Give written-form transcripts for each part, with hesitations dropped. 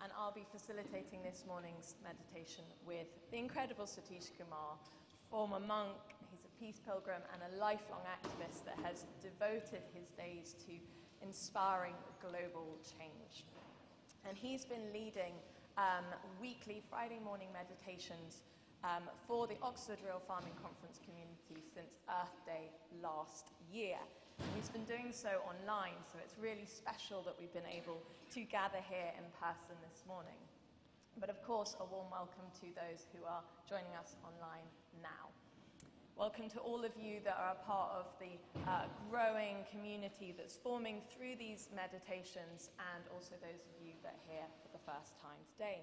And I'll be facilitating this morning's meditation with the incredible Satish Kumar, former monk. He's a peace pilgrim and a lifelong activist that has devoted his days to inspiring global change. And he's been leading weekly Friday morning meditations for the Oxford Real Farming Conference community since Earth Day last year. He's been doing so online, so it's really special that we've been able to gather here in person this morning. But of course, a warm welcome to those who are joining us online now. Welcome to all of you that are a part of the growing community that's forming through these meditations, and also those of you that are here for the first time today.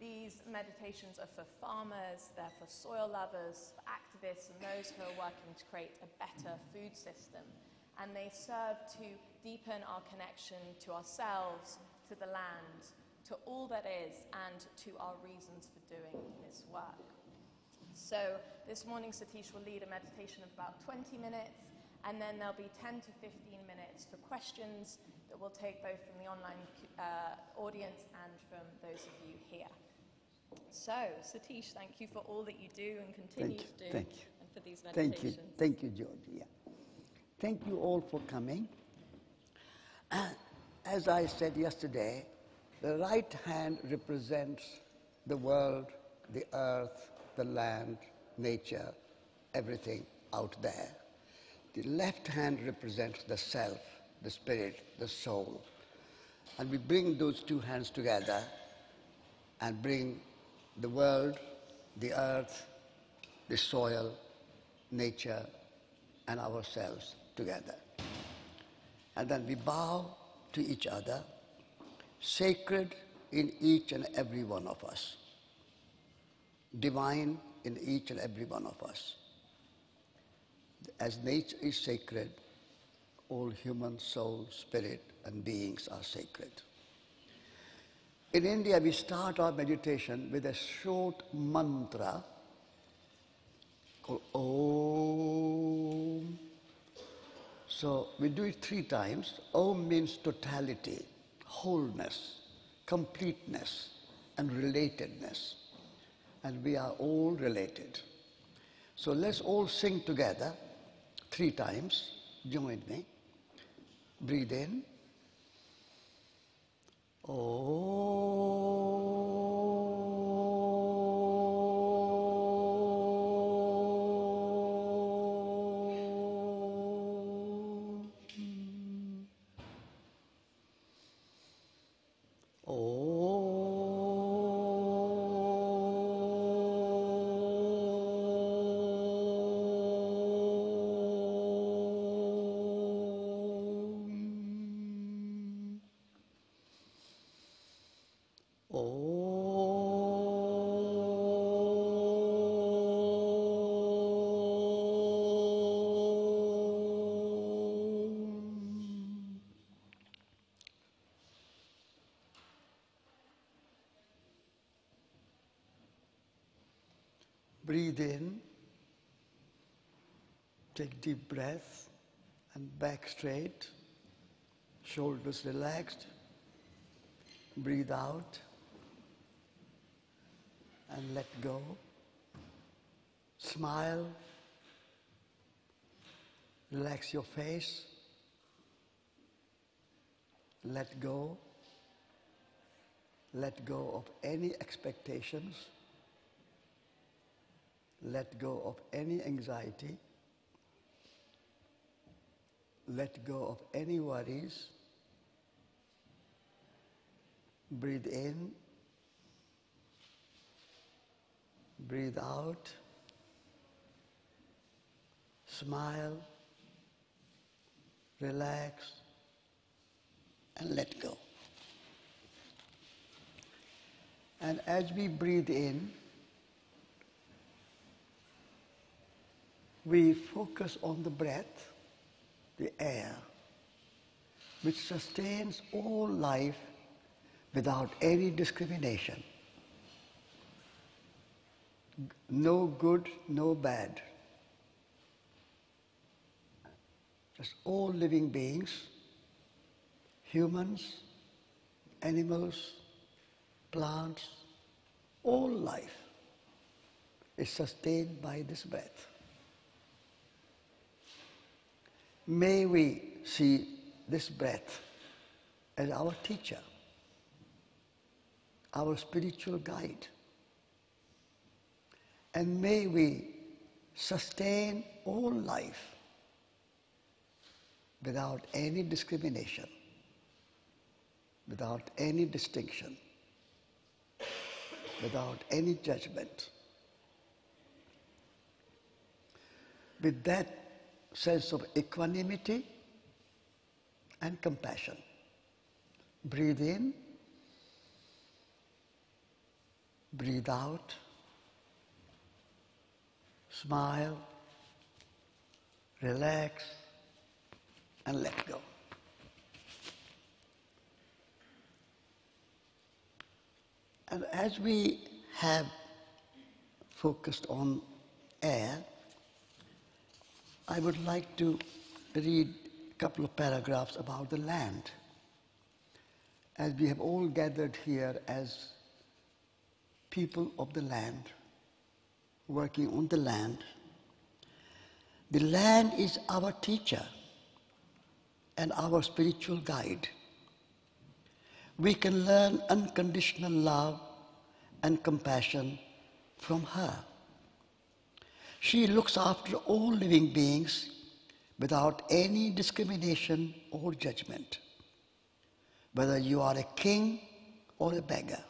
These meditations are for farmers, they're for soil lovers, for activists, and those who are working to create a better food system. And they serve to deepen our connection to ourselves, to the land, to all that is, and to our reasons for doing this work. So this morning, Satish will lead a meditation of about 20 minutes, and then there'll be 10 to 15 minutes for questions that we'll take both from the online audience and from those of you here. So, Satish, thank you for all that you do and continue to do, and for these meditations. Thank you, Georgia. Thank you all for coming. As I said yesterday, the right hand represents the world, the earth, the land, nature, everything out there. The left hand represents the self, the spirit, the soul. And we bring those two hands together and bring the world, the earth, the soil, nature, and ourselves together. And then we bow to each other, sacred in each and every one of us, divine in each and every one of us. As nature is sacred, all human soul, spirit, and beings are sacred. In India, we start our meditation with a short mantra called Om. So we do it 3 times. Om means totality, wholeness, completeness, and relatedness. And we are all related. So let's all sing together 3 times. Join me. Breathe in. Breathe in, take deep breath, and back straight, shoulders relaxed. Breathe out and let go. Smile, relax your face, let go of any expectations, let go of any anxiety, let go of any worries. Breathe in, breathe out, smile, relax, and let go. And as we breathe in, we focus on the breath, the air, which sustains all life without any discrimination. No good, no bad. Just all living beings, humans, animals, plants, all life is sustained by this breath. May we see this breath as our teacher, our spiritual guide. And may we sustain all life without any discrimination, without any distinction, without any judgment. With that sense of equanimity and compassion, breathe in, breathe out, smile, relax, and let go. And as we have focused on air, I would like to read a couple of paragraphs about the land. As we have all gathered here as people of the land, working on the land is our teacher and our spiritual guide. We can learn unconditional love and compassion from her. She looks after all living beings without any discrimination or judgment, whether you are a king or a beggar,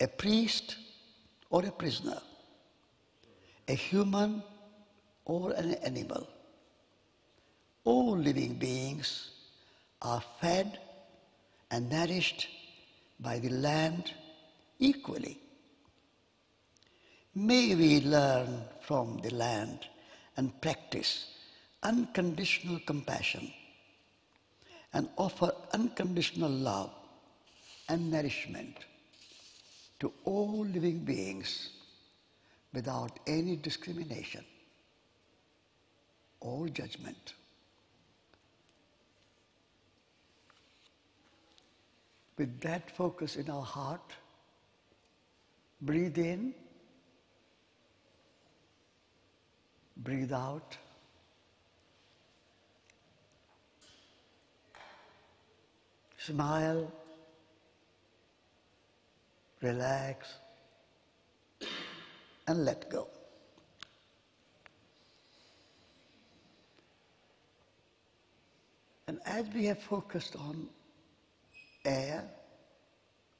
a priest or a prisoner, a human or an animal. All living beings are fed and nourished by the land equally. May we learn from the land and practice unconditional compassion and offer unconditional love and nourishment to all living beings without any discrimination or judgment. With that focus in our heart, breathe in, breathe out, smile, relax, and let go. And as we have focused on air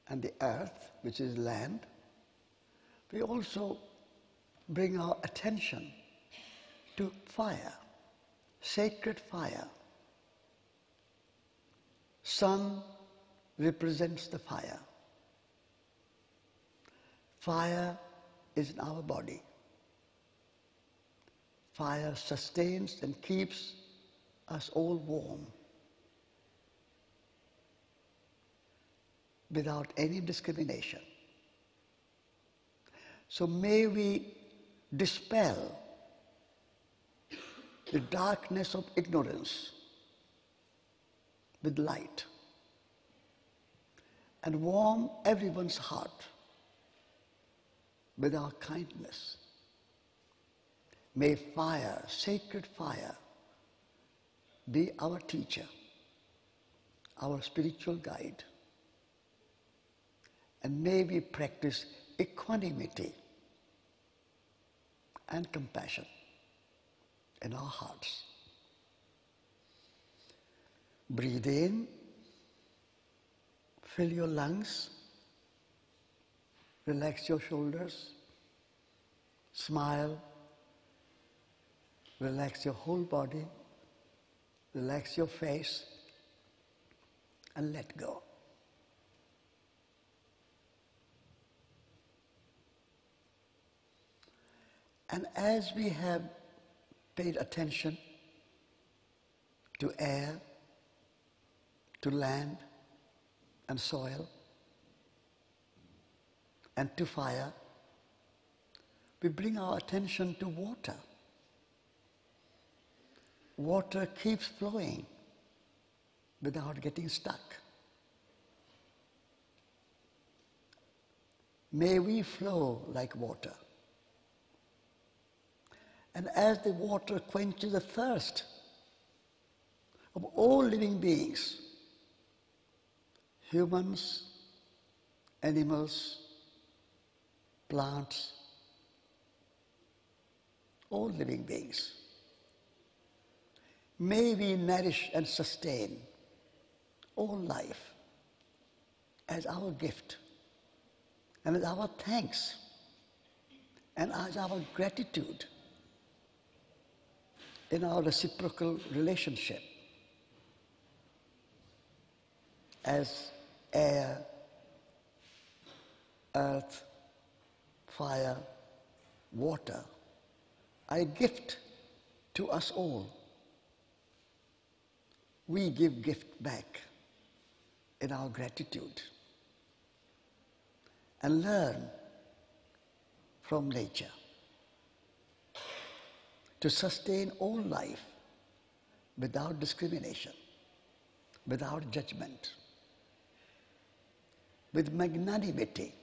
and the earth, which is land, we also bring our attention to fire, sacred fire. Sun represents the fire. Fire is in our body. Fire sustains and keeps us all warm without any discrimination. So may we dispel the darkness of ignorance with light and warm everyone's heart with our kindness. May fire, sacred fire, be our teacher, our spiritual guide. And may we practice equanimity and compassion in our hearts. Breathe in, fill your lungs, relax your shoulders, smile, relax your whole body, relax your face, and let go. And as we have paid attention to air, to land and soil, and to fire, we bring our attention to water. Water keeps flowing without getting stuck. May we flow like water. And as the water quenches the thirst of all living beings, humans, animals, plants, all living beings, may we nourish and sustain all life as our gift and as our thanks and as our gratitude in our reciprocal relationship as air, earth, fire, water are a gift to us all. We give gift back in our gratitude and learn from nature to sustain all life without discrimination, without judgment, with magnanimity.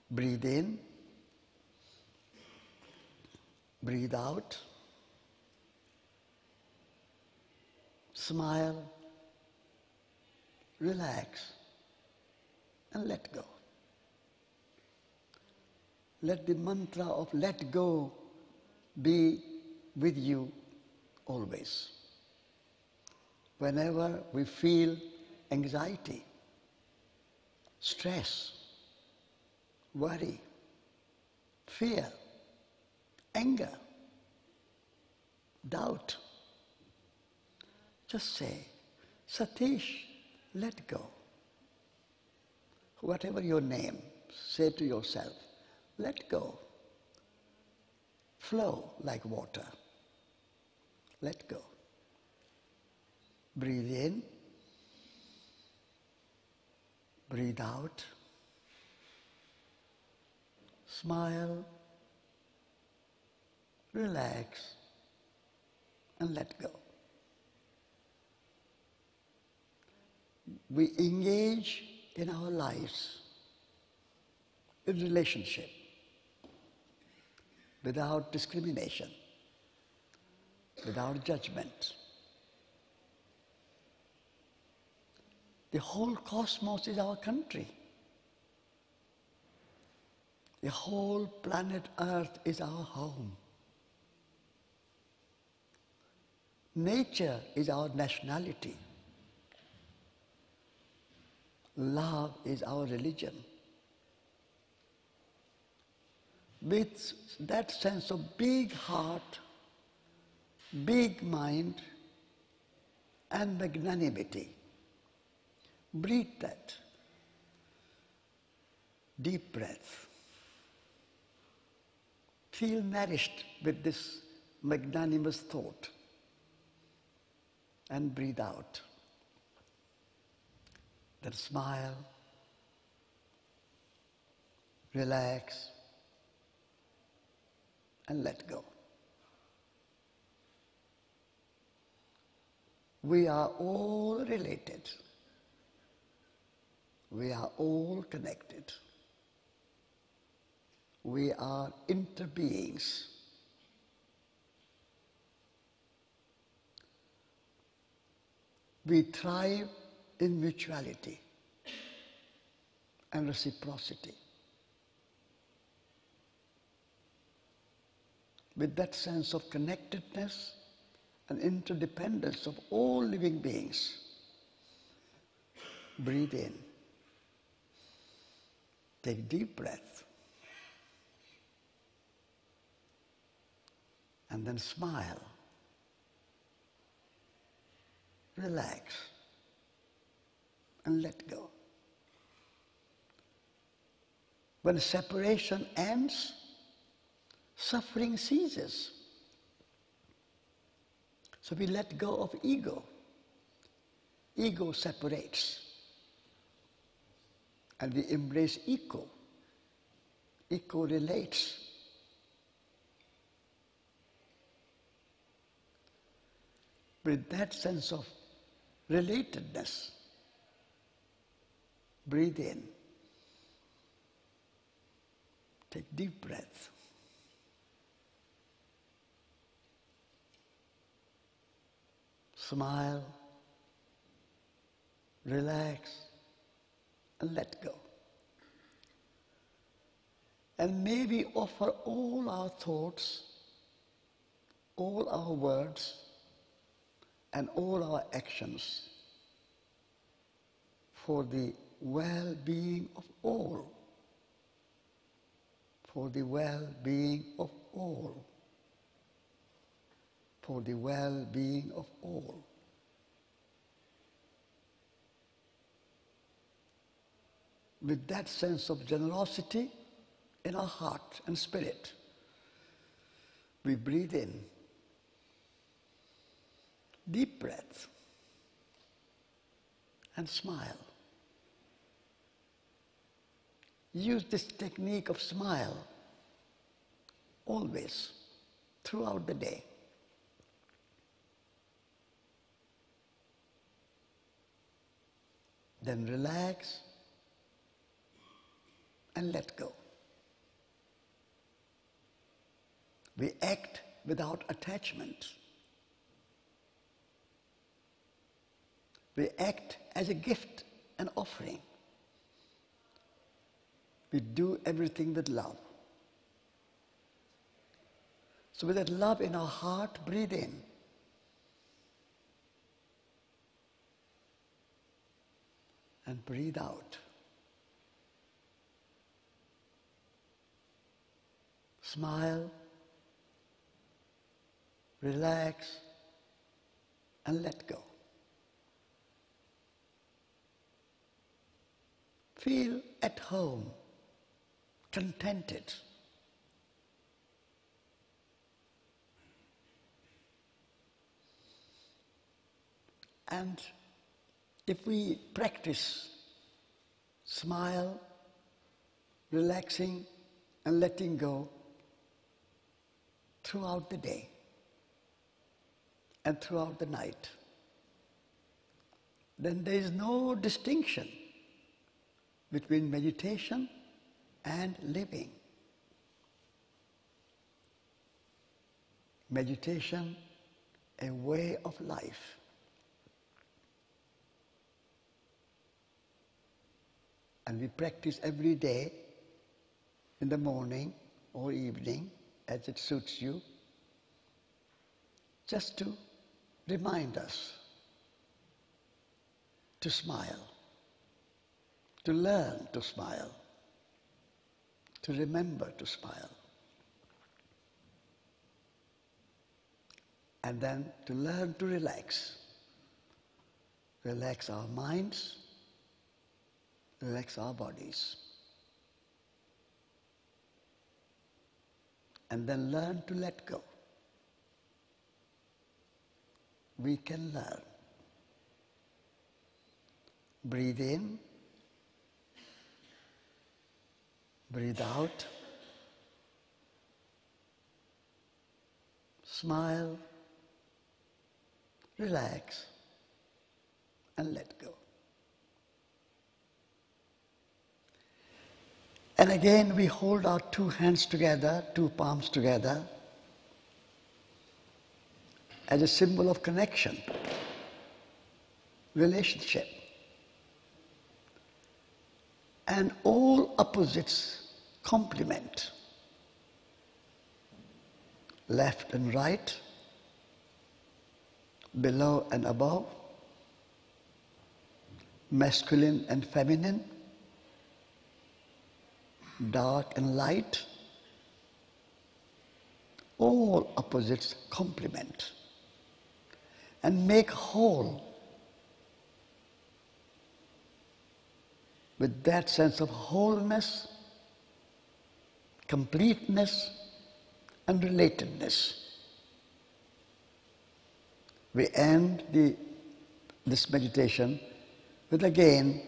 Breathe in, breathe out, smile, relax, and let go. Let the mantra of let go be with you always. Whenever we feel anxiety, stress, worry, fear, anger, doubt, just say, Satish, let go. Whatever your name, say to yourself, let go. Flow like water. Let go. Breathe in. Breathe out. Smile. Relax. And let go. We engage in our lives in relationship without discrimination, without judgment. The whole cosmos is our country. The whole planet Earth is our home. Nature is our nationality. Love is our religion. With that sense of big heart, big mind, and magnanimity, breathe that. Deep breath. Feel nourished with this magnanimous thought. And breathe out. Then smile. relax, and let go. We are all related. We are all connected. We are interbeings. We thrive in mutuality and reciprocity. With that sense of connectedness and interdependence of all living beings, breathe in. Take deep breath. And then smile. Relax. And let go. When separation ends, suffering ceases. So we let go of ego. Ego separates. And we embrace eco. Eco relates. With that sense of relatedness, breathe in. Take deep breath. Smile, relax, and let go. And may we offer all our thoughts, all our words, and all our actions for the well-being of all. For the well-being of all. For the well-being of all. With that sense of generosity in our heart and spirit, we breathe in. Deep breath and smile. Use this technique of smile always, throughout the day. Then relax and let go. We act without attachment. We act as a gift, an offering. We do everything with love. So with that love in our heart, breathe in. And breathe out. Smile, relax, and let go. Feel at home, contented. And if we practice smile, relaxing, and letting go throughout the day and throughout the night, then there is no distinction between meditation and living. Meditation, a way of life. And we practice every day, in the morning or evening, as it suits you, just to remind us to smile, to learn to smile, to remember to smile, and then to learn to relax. Relax our minds, relax our bodies. And then learn to let go. We can learn. Breathe in. Breathe out. Smile. Relax. And let go. And again, we hold our two hands together, two palms together, as a symbol of connection, relationship. And all opposites complement. Left and right, below and above, masculine and feminine, dark and light, all opposites complement and make whole with that sense of wholeness, completeness, and relatedness. We end this meditation with again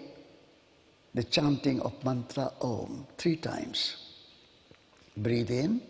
the chanting of mantra Om 3 times. Breathe in.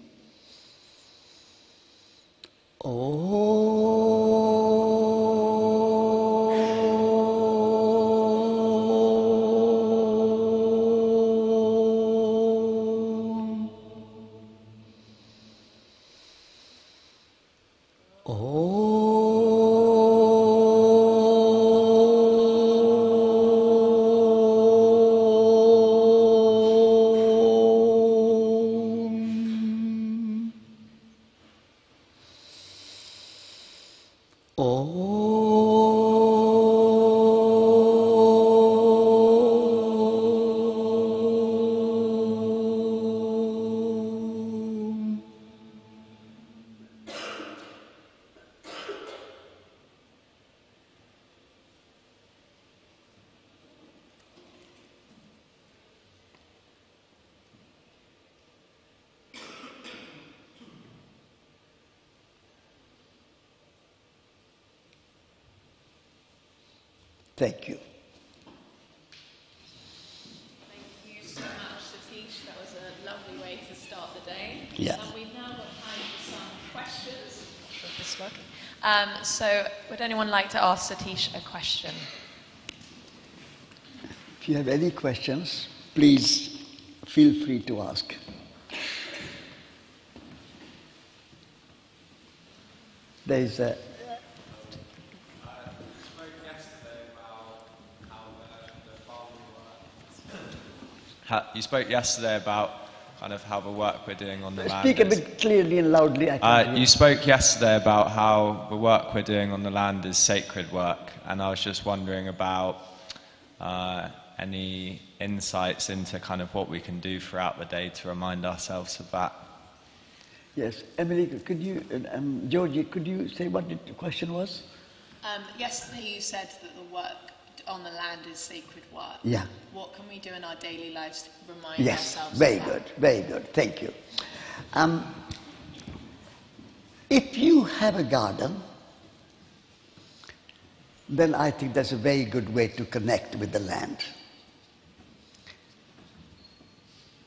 Thank you. Thank you so much, Satish. That was a lovely way to start the day. Yeah. And we've now got time for some questions. I'm sure if this is working. So would anyone like to ask Satish a question? If you have any questions, please feel free to ask. There is a You spoke yesterday about kind of how the work we're doing on the land. Speak a bit clearly and loudly. I can't hear. You spoke yesterday about how the work we're doing on the land is sacred work, and I was just wondering about any insights into kind of what we can do throughout the day to remind ourselves of that. Yes, Emily, could you, Georgie, could you say what the question was? Yesterday you said that the work on the land is sacred work. Yeah. What can we do in our daily lives to remind Yes, ourselves very of good, that? very good. Thank you. If you have a garden, then I think that's a very good way to connect with the land.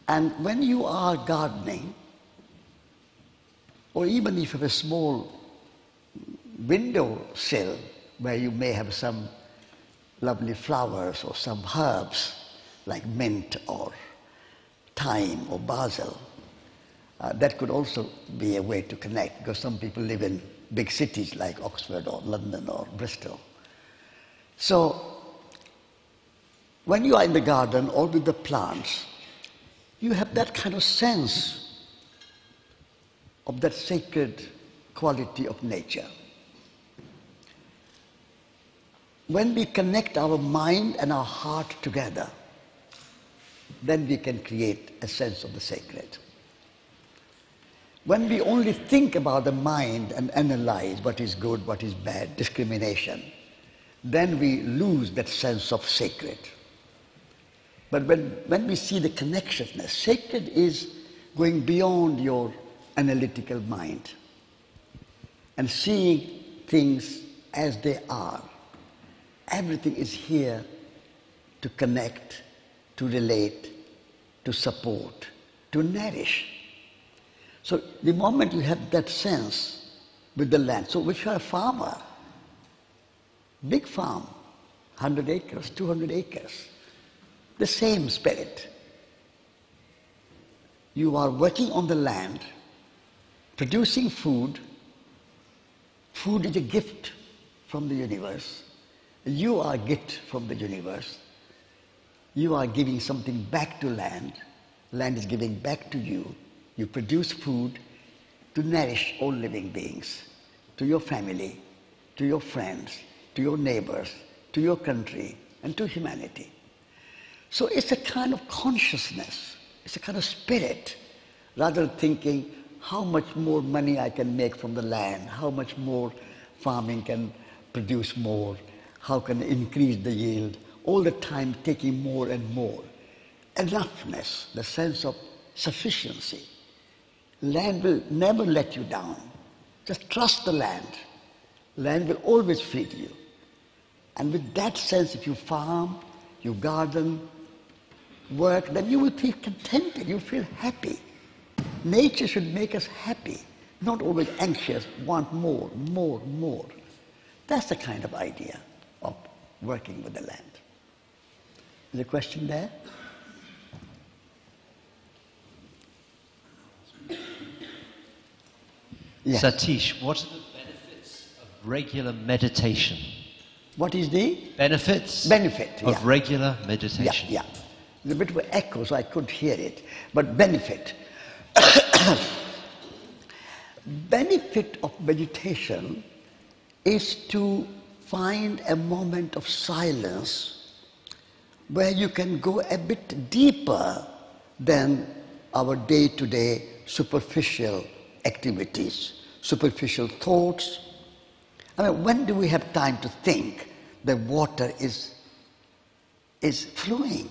And when you are gardening, or even if you have a small window sill where you may have some lovely flowers or some herbs like mint or thyme or basil, that could also be a way to connect, because some people live in big cities like Oxford or London or Bristol. So when you are in the garden or with the plants, you have that kind of sense of that sacred quality of nature. When we connect our mind and our heart together, then we can create a sense of the sacred. When we only think about the mind and analyze what is good, what is bad, discrimination, then we lose that sense of sacred. But when we see the connectedness, sacred is going beyond your analytical mind and seeing things as they are. Everything is here to connect, to relate, to support, to nourish. So the moment you have that sense with the land, so if you're a farmer, big farm, 100 acres, 200 acres, the same spirit. You are working on the land, producing food. Food is a gift from the universe. You are a gift from the universe. You are giving something back to land. Land is giving back to you. You produce food to nourish all living beings, to your family, to your friends, to your neighbors, to your country, and to humanity. So it's a kind of consciousness, it's a kind of spirit, rather than thinking how much more money I can make from the land, how much more farming can produce more, how can I increase the yield, all the time taking more and more. Enoughness, the sense of sufficiency. Land will never let you down. Just trust the land. Land will always feed you. And with that sense, if you farm, you garden, work, then you will feel contented, you feel happy. Nature should make us happy, not always anxious, want more, more, more. That's the kind of idea of working with the land. Is there a question there? Yes. Satish, what are the benefits of regular meditation? What is the? Benefits Benefit, of regular meditation. Yeah. There's a bit of an echo, so I couldn't hear it. But benefit. Benefit of meditation is to find a moment of silence where you can go a bit deeper than our day-to-day superficial activities, superficial thoughts. I mean, when do we have time to think that water is flowing?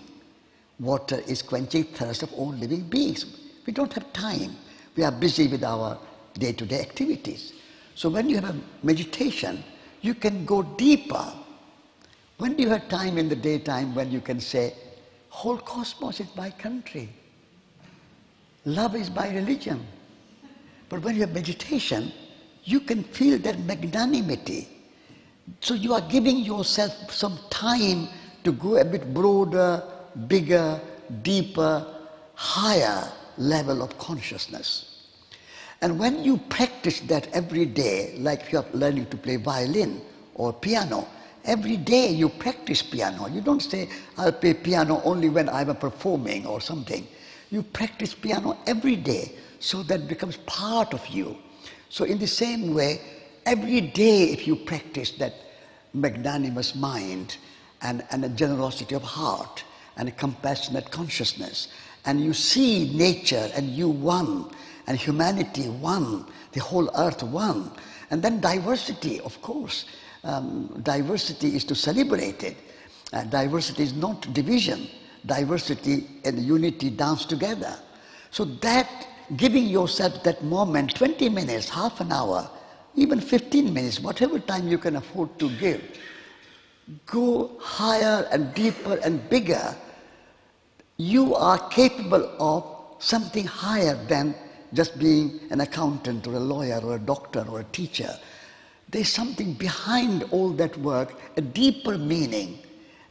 Water is quenching thirst of all living beings. We don't have time. We are busy with our day-to-day activities. So when you have a meditation, you can go deeper. When do you have time in the daytime when you can say, whole cosmos is my country. Love is my religion. But when you have meditation, you can feel that magnanimity. So you are giving yourself some time to go a bit broader, bigger, deeper, higher level of consciousness. And when you practice that every day, like you are learning to play violin or piano, every day you practice piano. You don't say, I'll play piano only when I'm performing or something. You practice piano every day, so that becomes part of you. So in the same way, every day if you practice that magnanimous mind and a generosity of heart and a compassionate consciousness, and you see nature and you one, and humanity one, the whole earth one, and then diversity, of course. Diversity is to celebrate it. Diversity is not division. Diversity and unity dance together. So that giving yourself that moment, 20 minutes, half an hour, even 15 minutes, whatever time you can afford to give, go higher and deeper and bigger. You are capable of something higher than just being an accountant or a lawyer or a doctor or a teacher. There's something behind all that work, a deeper meaning,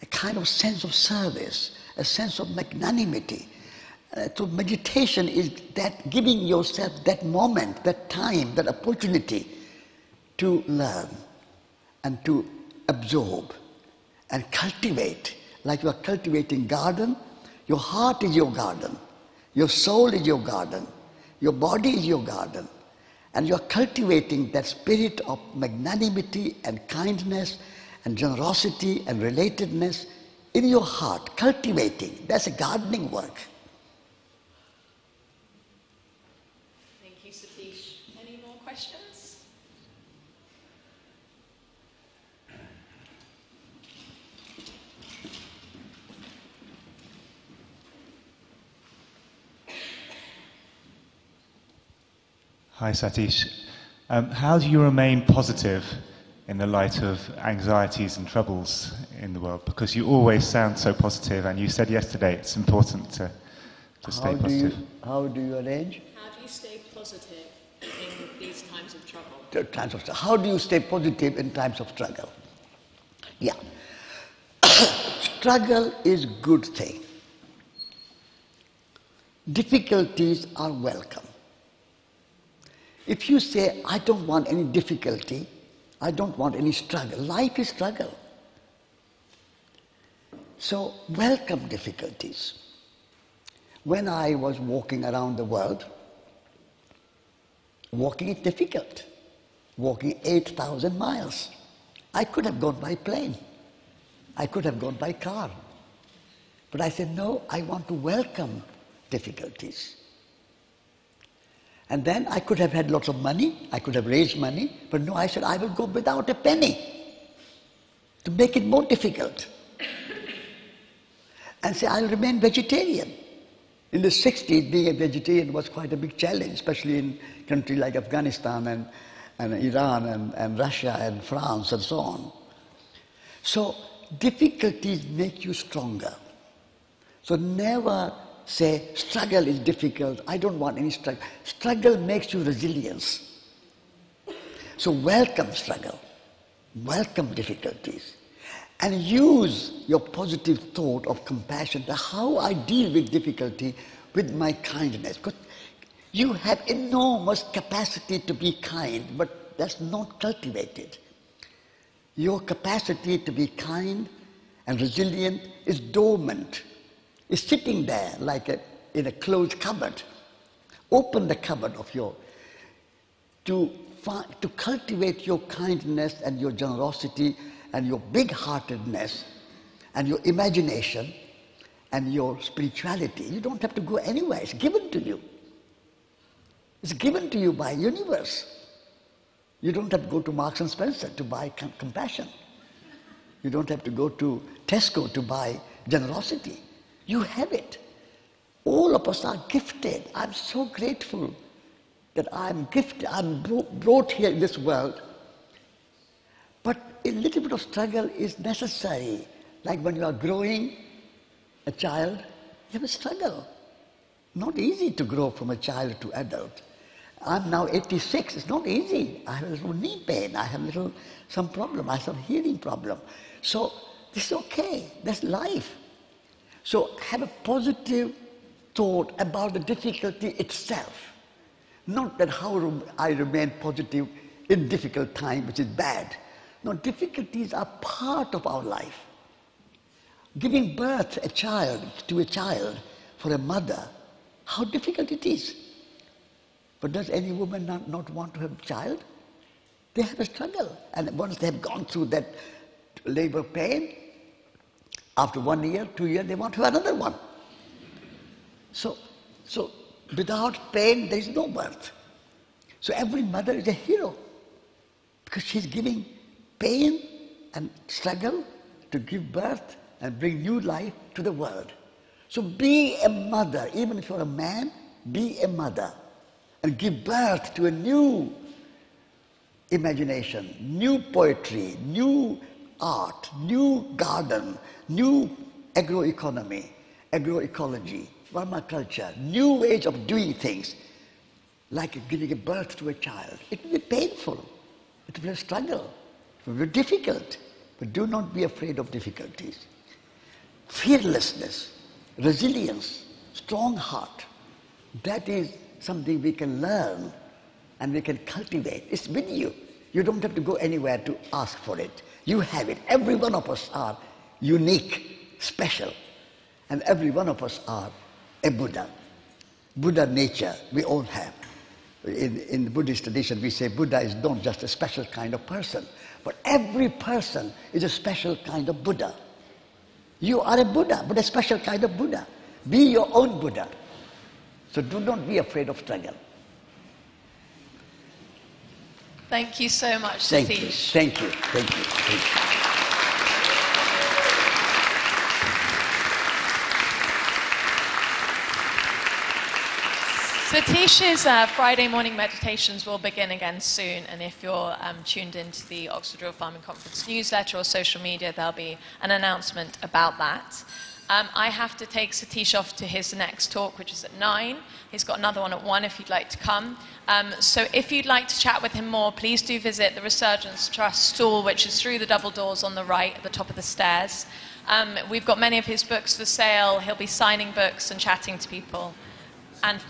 a kind of sense of service, a sense of magnanimity. So meditation is that giving yourself that moment, that time, that opportunity to learn and to absorb and cultivate. Like you are cultivating garden, your heart is your garden, your soul is your garden, your body is your garden, and you are cultivating that spirit of magnanimity and kindness and generosity and relatedness in your heart, cultivating. That's a gardening work. Thank you, Satish. Any more questions? Hi Satish. How do you remain positive in the light of anxieties and troubles in the world? Because you always sound so positive, and you said yesterday it's important to to stay positive? How do you arrange? How do you stay positive in these times of trouble? How do you stay positive in times of struggle? Yeah. Struggle is good thing. Difficulties are welcome. If you say, I don't want any difficulty, I don't want any struggle, life is struggle. So welcome difficulties. When I was walking around the world, walking is difficult. Walking 8,000 miles. I could have gone by plane. I could have gone by car. But I said, no, I want to welcome difficulties. And then I could have had lots of money, I could have raised money, but no, I said, I will go without a penny to make it more difficult. And say, I'll remain vegetarian. In the 60s, being a vegetarian was quite a big challenge, especially in countries like Afghanistan and Iran and Russia and France and so on. So difficulties make you stronger. So never say, struggle is difficult, I don't want any struggle. Struggle makes you resilience. So welcome struggle, welcome difficulties, and use your positive thought of compassion to how I deal with difficulty with my kindness. Because you have enormous capacity to be kind, but that's not cultivated. Your capacity to be kind and resilient is dormant. Is sitting there like in a closed cupboard. Open the cupboard of to cultivate your kindness and your generosity and your big-heartedness and your imagination and your spirituality. You don't have to go anywhere. It's given to you. It's given to you by universe. You don't have to go to Marks and Spencer to buy compassion. You don't have to go to Tesco to buy generosity. You have it. All of us are gifted. I'm so grateful that I'm gifted. I'm brought here in this world. But a little bit of struggle is necessary. Like when you are growing a child, you have a struggle. Not easy to grow from a child to adult. I'm now 86. It's not easy. I have a little knee pain. I have some problem. I have some hearing problem. So this is okay. That's life. So have a positive thought about the difficulty itself. Not that how I remain positive in difficult time, which is bad. No, difficulties are part of our life. Giving birth to a child for a mother, how difficult it is. But does any woman not want to have a child? They have a struggle. And once they have gone through that labor pain, after 1 year, 2 years, they want to have another one. So without pain, there is no birth. So every mother is a hero because she's giving pain and struggle to give birth and bring new life to the world. So be a mother, even if you're a man, be a mother and give birth to a new imagination, new poetry, new art, new garden, new agroeconomy, agroecology, permaculture, new ways of doing things, like giving a birth to a child. It will be painful, it will be a struggle, it will be difficult, but do not be afraid of difficulties. Fearlessness, resilience, strong heart, that is something we can learn and we can cultivate. It's with you. You don't have to go anywhere to ask for it. You have it. Every one of us are unique, special, and every one of us are a Buddha. Buddha nature we all have. In the Buddhist tradition we say Buddha is not just a special kind of person, but every person is a special kind of Buddha. You are a Buddha, but a special kind of Buddha. Be your own Buddha. So do not be afraid of struggle. Thank you so much, Satish. Thank you. Thank you. Thank you. Satish's Friday morning meditations will begin again soon, and if you're tuned into the Oxford Rural Farming Conference newsletter or social media, there'll be an announcement about that. I have to take Satish off to his next talk, which is at 9. He's got another one at 1 if you'd like to come. So if you'd like to chat with him more, please do visit the Resurgence Trust stall, which is through the double doors on the right at the top of the stairs. We've got many of his books for sale. He'll be signing books and chatting to people. And